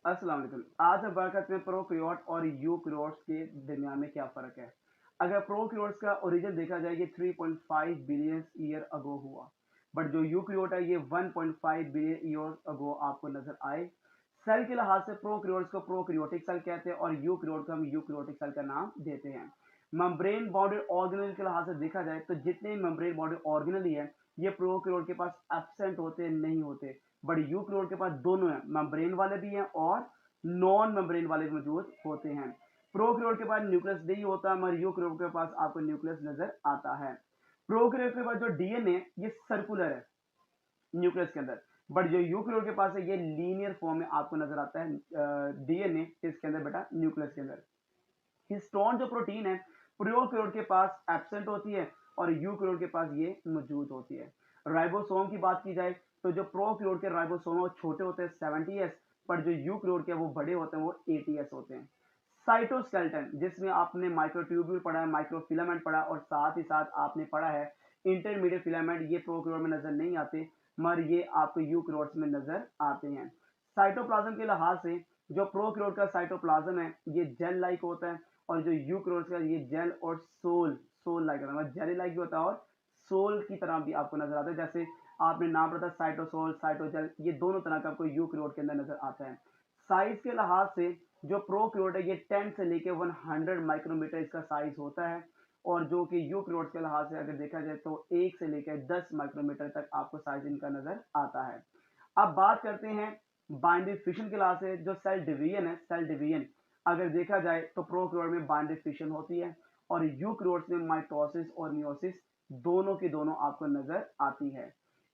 अस्सलाम वालेकुम। आज हम बात करते हैं प्रोकैरियोट और यूकैरियोट्स के दरमियान में क्या फ़र्क है। अगर प्रोकैरियोट्स का ओरिजिन देखा जाए ये 3.5 बिलियन ईयर अगो हुआ, बट जो यूकैरियोट है ये 1.5 बिलियन ईयर अगो आपको नज़र आए। सेल के लिहाज से प्रोकैरियोट्स को प्रोकैरियोटिक सेल कहते हैं और यूकैरियोट को हम यूकैरियोटिक सेल का नाम देते हैं। मेम्ब्रेन बाउंडेड ऑर्गेनेल के लिहाज से देखा जाए तो जितने मेम्ब्रेन बाउंडेड ऑर्गेनेल है ये प्रोकैरियोट के पास एब्सेंट होते नहीं होते, बट यूकैरियोट के पास दोनों हैं, मेम्ब्रेन वाले भी हैं और नॉन मेम्ब्रेन वाले भी मौजूद होते हैं। प्रोकैरियोट के पास न्यूक्लियस नहीं होता मगर यूकैरियोट के पास आपको न्यूक्लियस नजर आता है। प्रोकैरियोट के पास जो डीएनए ये सर्कुलर है न्यूक्लियस के अंदर, बट जो यूकैरियोट के पास है ये लीनियर फॉर्म में आपको नजर आता है डीएनए इसके अंदर बेटा न्यूक्लियस के अंदर। हिस्टोन जो प्रोटीन है प्रोकैरियोट के पास एब्सेंट होती है और यूकैरियोट के पास ये मौजूद होती है। राइबोसोम की बात की जाए तो जो प्रोकैरियोट के राइबोसोम है वो छोटे होते हैं 70s, पर जो यूकैरियोट के वो बड़े होते हैं वो 80s होते हैं। साइटोस्केलेटन जिसमें आपने माइक्रोट्यूब्यूल पढ़ा है, माइक्रोफिलामेंट पढ़ा और साथ ही साथ आपने पढ़ा है इंटरमीडिएट फिलामेंट, ये प्रोकैरियोट में नजर नहीं आते मगर ये आपको यूकैरियोट्स में नजर आते हैं। साइटोप्लाज्म के लिहाज से जो प्रोकैरियोट का साइटोप्लाज्म है ये जेल लाइक होता है और जो यूकैरियोट्स का ये जेल और सोल सोल लाइक होता है, जेली लाइक भी होता है और सोल की तरह भी आपको नजर आता है। जैसे आपने नाम पढ़ा था साइटोसोल साइटोजेल, ये दोनों तरह का आपको यूकैरियोट के अंदर नजर आता है। साइज के लिहाज से जो प्रोकैरियोट है ये 10 से लेके 100 माइक्रोमीटर इसका साइज होता है और जो कि यूकैरियोट के लिहाज से अगर देखा जाए तो 1 से लेकर 10 माइक्रोमीटर तक आपको साइज इनका नजर आता है। अब बात करते हैं बाइंडरी फिशन के लिहाज से जो सेल डिवीजन है, सेल डिवीजन अगर देखा जाए तो प्रोकैरियोट में बाइंडरी फिशन होती है और यूकैरियोट्स में माइटोसिस और मियोसिस दोनों की दोनों आपको नजर आती है।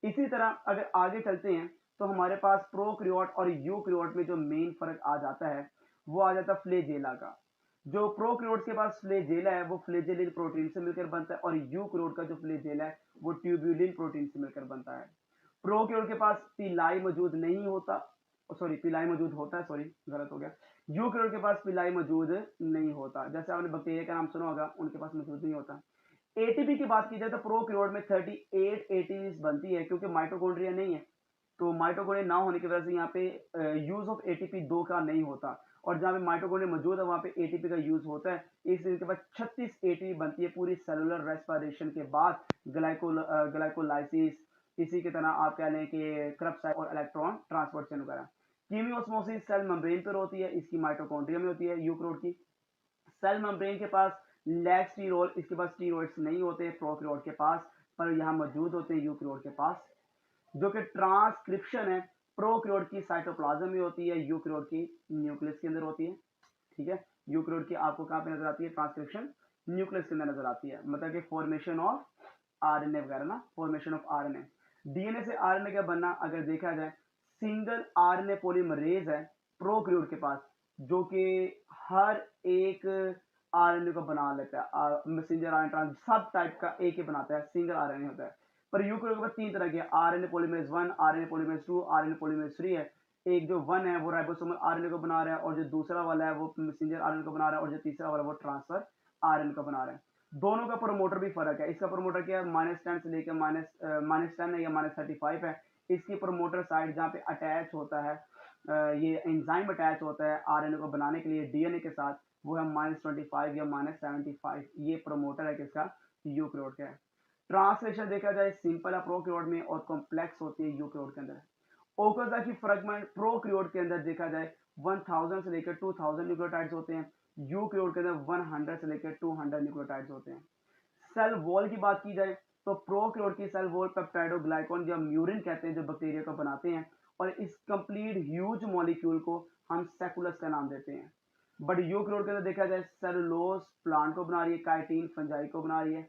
इसी तरह अगर आगे चलते हैं तो हमारे पास प्रोकैरियोट और यूकैरियोट में जो मेन फर्क आ जाता है वो आ जाता है फ्लैजेला का। जो प्रोकैरियोट के पास फ्लैजेला है वो फ्लैजेलिन प्रोटीन से मिलकर बनता है और यूकैरियोट का जो फ्लैजेला है वो ट्यूब्यूलिन प्रोटीन से मिलकर बनता है। प्रोकैरियोट के पास पिलाई मौजूद नहीं होता, सॉरी पिलाई मौजूद होता है, सॉरी गलत हो गया। यूकैरियोट के पास पिलाई मौजूद नहीं होता, जैसे आपने बैक्टीरिया का नाम सुना होगा उनके पास मौजूद नहीं होता। एटीपी की बात की जाए तो प्रोकैरियोट में 38 एटीपी बनती है क्योंकि माइटोकॉन्ड्रिया नहीं है, तो माइटोकॉन्ड्रिया ना होने की वजह से यहाँ पे यूज ऑफ एटीपी 2 का नहीं होता और जहाँ पे माइटोकॉन्ड्रिया मौजूद है वहाँ पे एटीपी का यूज होता है। इसलिए इनके पास 36 एटीपी बनती है पूरी सेलुलर रेस्पिरेशन के बाद ग्लाइकोलाइसिस, इसी की तरह आप कह लें कि क्रेब्स और इलेक्ट्रॉन ट्रांसपोर्ट चेन वगैरह। कीमियोस्मोसिस सेल मेम्ब्रेन पर होती है, इसकी माइटोकॉन्ड्रिया में होती है यूकैरियोट की। सेल मेम्ब्रेन के पास लैक्स स्टीरोल, इसके पास स्टीरोइड्स नहीं होते प्रोकैरियोट के पास, पर यहाँ मौजूद होते हैं यूकैरियोट के पास। जो कि ट्रांसक्रिप्शन है प्रोकैरियोट की साइटोप्लाज्म में होती है, यूकैरियोट की न्यूक्लियस के अंदर होती है। ठीक है, यूकैरियोट की आपको कहाँ पे नजर आती है ट्रांसक्रिप्शन, न्यूक्लियस के अंदर नजर आती है, मतलब कि फॉर्मेशन ऑफ आरएनए वगैरह ना, फॉर्मेशन ऑफ आरएनए। डीएनए से आरएनए का बनना अगर देखा जाए सिंगल आरएनए पॉलीमरेज है प्रोकैरियोट के पास जो कि हर एक आरएनए को बना लेता है, मैसेंजर आरएनए ट्रांस सब टाइप का एक ही बनाता है, सिंगल आरएनए होता है। पर यूकैरियोट के पास तीन तरह के RNA polymerase 1, RNA polymerase 2, RNA polymerase 3 है। एक जो 1 है वो राइबोसोमल आरएनए को बना रहा है और जो दूसरा वाला है वो मैसेंजर आरएनए को बना रहा है और जो तीसरा वाला है वो ट्रांसफर आरएनए को बना रहा है। दोनों का प्रमोटर भी फर्क है, इसका प्रमोटर क्या है -10 से लेकर -10 है या -35 है। इसकी प्रमोटर साइड जहाँ पे अटैच होता है ये एंजाइम अटैच होता है आरएनए को बनाने के लिए डीएनए के साथ, वो है -25 या -75। ये प्रमोटर है किसका, यूकैरियोट का है। ट्रांसलेशन देखा जाए सिंपल है प्रोकैरियोट में और कॉम्प्लेक्स होती है यूकैरियोट के अंदर। ओकाजाकी फ्रेगमेंट प्रोकैरियोट के अंदर देखा जाए 1000 से लेकर 2000 न्यूक्लियोटाइड्स होते हैं, यूकैरियोट के अंदर 100 से लेकर 200 न्यूक्लियोटाइड्स होते हैं। सेल वॉल की बात की जाए तो प्रोकैरियोट की सेल वॉल पेप्टाइडोग्लाइकॉन या म्यूरिन कहते हैं जो बैक्टीरिया को बनाते हैं और इस कंप्लीट ह्यूज मॉलिक्यूल को हम सेकुलस का नाम देते हैं। बट यूकैरियोट के अंदर देखा जाए सेलुलोज प्लांट को बना रही है, काइटिन फंजाई को बना रही है,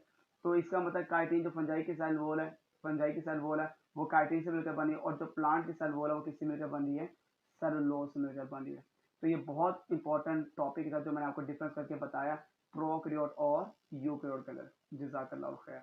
तो इसका मतलब काइटिन जो फंजाई की सेल वॉल है, फंजाई की सेल वॉल है वो काइटिन से मिलकर बनी है और जो प्लांट की सेल वॉल है वो किससे मिलकर बन रही है, सेलुलोज से मिलकर बन रही है। तो ये बहुत इंपॉर्टेंट टॉपिक था जो मैंने आपको डिफरेंस करके बताया प्रोकैरियोट और यूकैरियोट के अंदर। जज़ाकल्लाह खैर।